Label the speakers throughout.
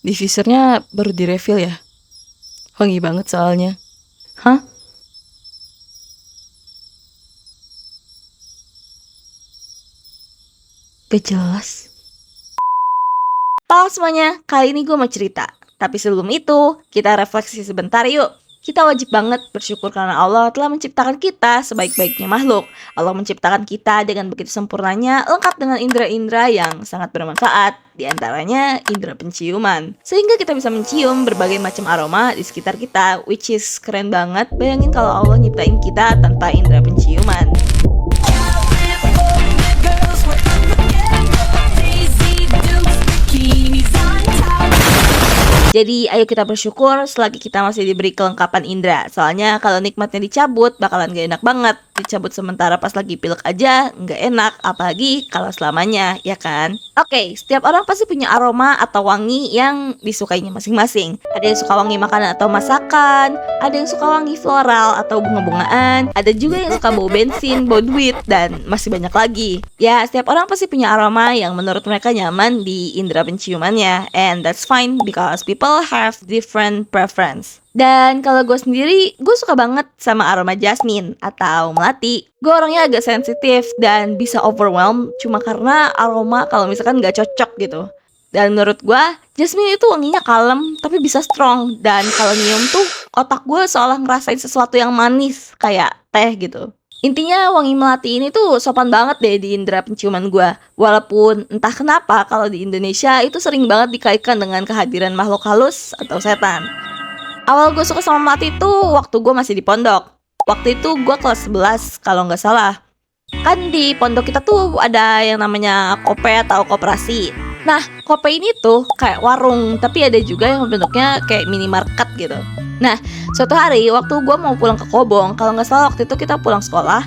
Speaker 1: Diffusernya baru di-refill ya? Wangi banget soalnya. Hah? Gak jelas. Halo semuanya, kali ini gue mau cerita. Tapi sebelum itu, kita refleksi sebentar yuk. Kita wajib banget bersyukur karena Allah telah menciptakan kita sebaik-baiknya makhluk. Allah menciptakan kita dengan begitu sempurnanya, lengkap dengan indera-indera yang sangat bermanfaat. Di antaranya indera penciuman. Sehingga kita bisa mencium berbagai macam aroma di sekitar kita, which is keren banget. Bayangin kalau Allah nyiptain kita tanpa indera penciuman. Jadi ayo kita bersyukur selagi kita masih diberi kelengkapan indera. Soalnya kalau nikmatnya dicabut bakalan gak enak banget. Dicabut sementara pas lagi pilek aja gak enak, apalagi kalau selamanya, ya kan? Oke, setiap orang pasti punya aroma atau wangi yang disukainya masing-masing. Ada yang suka wangi makanan atau masakan, ada yang suka wangi floral atau bunga-bungaan, ada juga yang suka bau bensin, bau duit, dan masih banyak lagi. Ya, setiap orang pasti punya aroma yang menurut mereka nyaman di indera penciumannya. And that's fine because people have different preference. Dan kalau gue sendiri, gue suka banget sama aroma jasmine atau melati. Gue orangnya agak sensitif dan bisa overwhelm cuma karena aroma kalau misalkan gak cocok gitu. Dan menurut gue, jasmine itu wanginya kalem tapi bisa strong. Dan kalau nyium tuh otak gue seolah ngerasain sesuatu yang manis kayak teh gitu. Intinya wangi melati ini tuh sopan banget deh di indera penciuman gue. Walaupun entah kenapa kalau di Indonesia itu sering banget dikaitkan dengan kehadiran makhluk halus atau setan. Awal gue suka sama melati tuh waktu gue masih di pondok. Waktu itu gue kelas 11 kalau nggak salah. Kan di pondok kita tuh ada yang namanya kope atau koperasi. Nah, kope ini tuh kayak warung, tapi ada juga yang bentuknya kayak minimarket gitu. Nah, suatu hari waktu gue mau pulang ke Kobong, kalau nggak salah waktu itu kita pulang sekolah,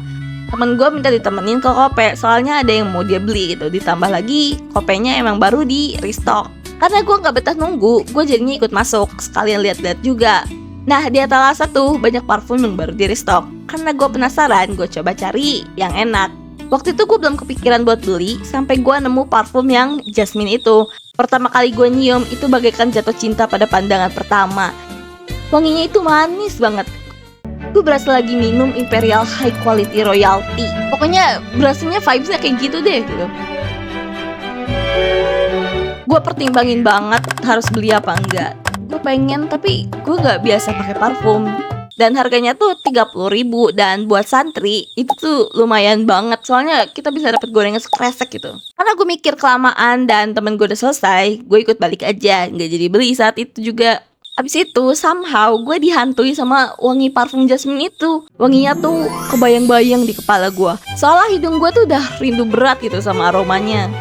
Speaker 1: temen gue minta ditemenin ke kope, soalnya ada yang mau dia beli gitu. Ditambah lagi, kopenya emang baru di restock. Karena gue gak betah nunggu, gue jadinya ikut masuk, sekalian lihat-lihat juga. Nah, di etalase tuh banyak parfum yang baru di restock. Karena gue penasaran, gue coba cari yang enak. Waktu itu gue belum kepikiran buat beli, sampai gue nemu parfum yang jasmine itu. Pertama kali gue nyium, itu bagaikan jatuh cinta pada pandangan pertama. Wanginya itu manis banget. Gue berasa lagi minum Imperial High Quality Royalty. Pokoknya berasanya vibesnya kayak gitu deh gitu. Gue pertimbangin banget harus beli apa enggak. Gue pengen tapi gue gak biasa pakai parfum. Dan harganya tuh 30.000 dan buat santri itu tuh lumayan banget. Soalnya kita bisa dapat gorengan sekresek gitu. Karena gue mikir kelamaan dan temen gue udah selesai, gue ikut balik aja, gak jadi beli saat itu juga. Abis itu somehow gue dihantui sama wangi parfum jasmine itu. Wanginya tuh kebayang-bayang di kepala gue. Soalnya hidung gue tuh udah rindu berat gitu sama aromanya.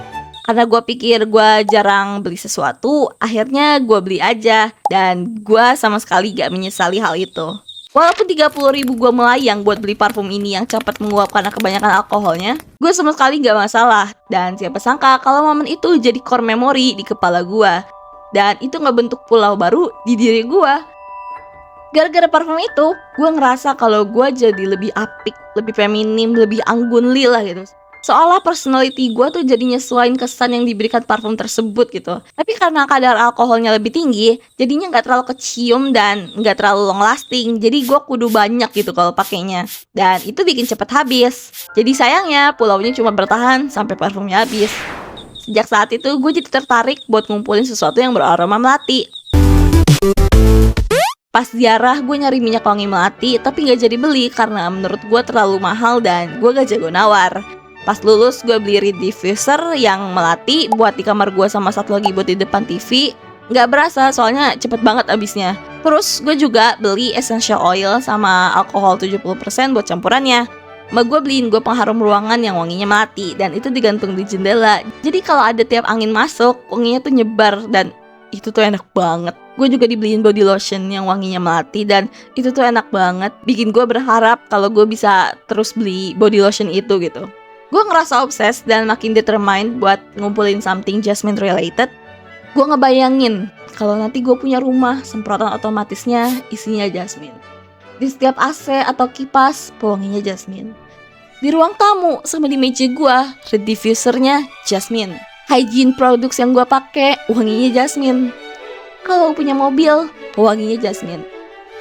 Speaker 1: Karena gue pikir gue jarang beli sesuatu, akhirnya gue beli aja. Dan gue sama sekali gak menyesali hal itu. Walaupun 30.000 gue melayang buat beli parfum ini yang cepat menguap karena kebanyakan alkoholnya, gue sama sekali gak masalah. Dan siapa sangka kalau momen itu jadi core memory di kepala gue. Dan itu ngebentuk pulau baru di diri gue. Gara-gara parfum itu, gue ngerasa kalau gue jadi lebih apik, lebih feminim, lebih anggunli lah gitu. Seolah personality gue tuh jadi nyesuaiin kesan yang diberikan parfum tersebut gitu. Tapi karena kadar alkoholnya lebih tinggi, jadinya gak terlalu kecium dan gak terlalu long lasting. Jadi gue kudu banyak gitu kalau pakainya. Dan itu bikin cepet habis. Jadi sayangnya pulaunya cuma bertahan sampai parfumnya habis. Sejak saat itu gue jadi tertarik buat ngumpulin sesuatu yang beraroma melati. Pas ziarah gue nyari minyak wangi melati tapi gak jadi beli karena menurut gue terlalu mahal dan gue gak jago nawar. Pas lulus gue beli reed diffuser yang melati buat di kamar gue sama satu lagi buat di depan TV. Gak berasa soalnya cepet banget abisnya. Terus gue juga beli essential oil sama alkohol 70% buat campurannya. Mbak gue beliin gue pengharum ruangan yang wanginya melati dan itu digantung di jendela. Jadi kalau ada tiap angin masuk, wanginya tuh nyebar dan itu tuh enak banget. Gue juga dibeliin body lotion yang wanginya melati dan itu tuh enak banget. Bikin gue berharap kalau gue bisa terus beli body lotion itu gitu. Gue ngerasa obses dan makin determined buat ngumpulin something jasmine related. Gue ngebayangin kalau nanti gue punya rumah, semprotan otomatisnya isinya jasmine. Di setiap AC atau kipas, pewanginya jasmine. Di ruang tamu sama di meja gue, reed diffusernya jasmine. Hygiene products yang gue pakai, wanginya jasmine. Kalau punya mobil, wanginya jasmine.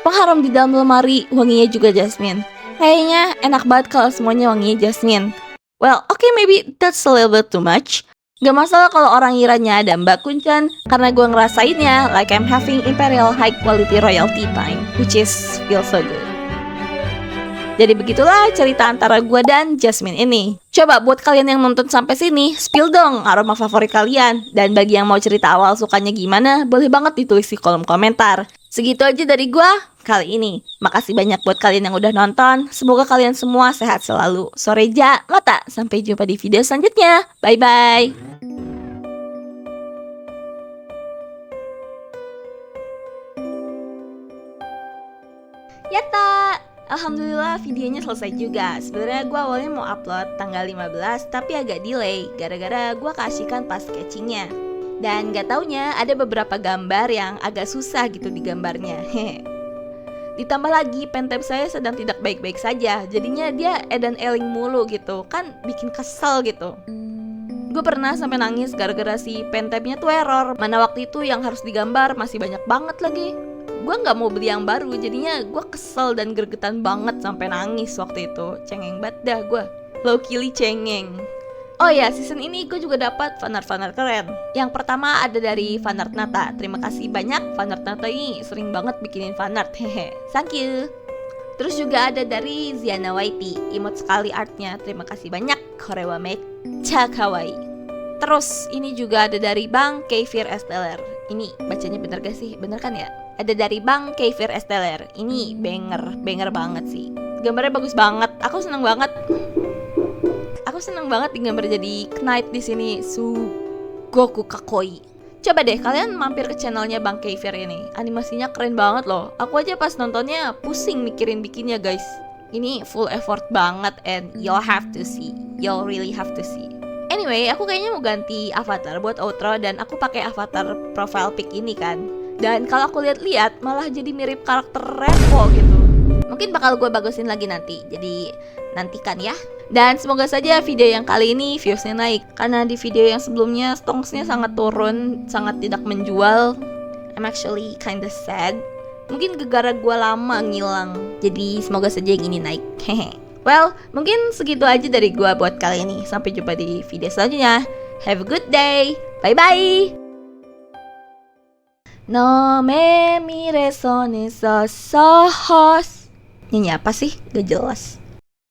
Speaker 1: Pengharum di dalam lemari, wanginya juga jasmine. Kayaknya enak banget kalau semuanya wanginya jasmine. Well, okay, maybe that's a little bit too much. Gak masalah kalau orang ngiranya ada Mbak Kunchan, karena gue ngerasainnya like I'm having imperial high quality royalty time, which is feel so good. Jadi begitulah cerita antara gue dan Jasmine ini. Coba buat kalian yang nonton sampai sini, spill dong aroma favorit kalian. Dan bagi yang mau cerita awal sukanya gimana, boleh banget ditulis di kolom komentar. Segitu aja dari gue kali ini. Makasih banyak buat kalian yang udah nonton. Semoga kalian semua sehat selalu. Soreja, mata. Sampai jumpa di video selanjutnya. Bye-bye. Yata! Alhamdulillah videonya selesai juga. Sebenarnya gue awalnya mau upload tanggal 15 tapi agak delay gara-gara gue keasikan pas sketchingnya. Dan gak taunya ada beberapa gambar yang agak susah gitu digambarnya. Ditambah lagi pentab saya sedang tidak baik-baik saja. Jadinya dia edan eling mulu gitu. Kan bikin kesel gitu. Gue pernah sampai nangis gara-gara si pentabnya tuh error. Mana waktu itu yang harus digambar masih banyak banget lagi. Gue gak mau beli yang baru, jadinya gue kesel dan gregetan banget sampai nangis waktu itu. Cengeng banget dah gue, low-key cengeng. Oh ya, season ini gue juga dapat fanart-fanart keren. Yang pertama ada dari Fanart Nata. Terima kasih banyak, Fanart Nata ini sering banget bikinin fanart. Hehe, thank you. Terus juga ada dari Ziana Waiti, imut sekali artnya. Terima kasih banyak, korewa mecha kawaii. Terus ini juga ada dari Bang Kevir Esteller. Ini bacanya bener gak sih? Bener kan ya? Ada dari Bang Kevir Esteller. Ini banger banget sih. Gambarnya bagus banget. Aku seneng banget digambar jadi knight di sini. Goku Kakoi. Coba deh kalian mampir ke channelnya Bang Kevir ini. Animasinya keren banget loh. Aku aja pas nontonnya pusing mikirin bikinnya guys. Ini full effort banget and you'll have to see. You'll really have to see. Anyway, aku kayaknya mau ganti avatar buat outro dan aku pakai avatar profile pic ini kan. Dan kalau aku lihat-lihat malah jadi mirip karakter Revo gitu. Mungkin bakal gue bagusin lagi nanti. Jadi nantikan ya. Dan semoga saja video yang kali ini viewsnya naik. Karena di video yang sebelumnya stongsnya sangat turun, sangat tidak menjual. I'm actually kinda sad. Mungkin gara-gara gue lama ngilang. Jadi semoga saja yang ini naik. Hehe. Well, mungkin segitu aja dari gue buat kali ini. Sampai jumpa di video selanjutnya. Have a good day. Bye-bye. No me mires son esos ojos. Nyanyi apa sih? Gak jelas.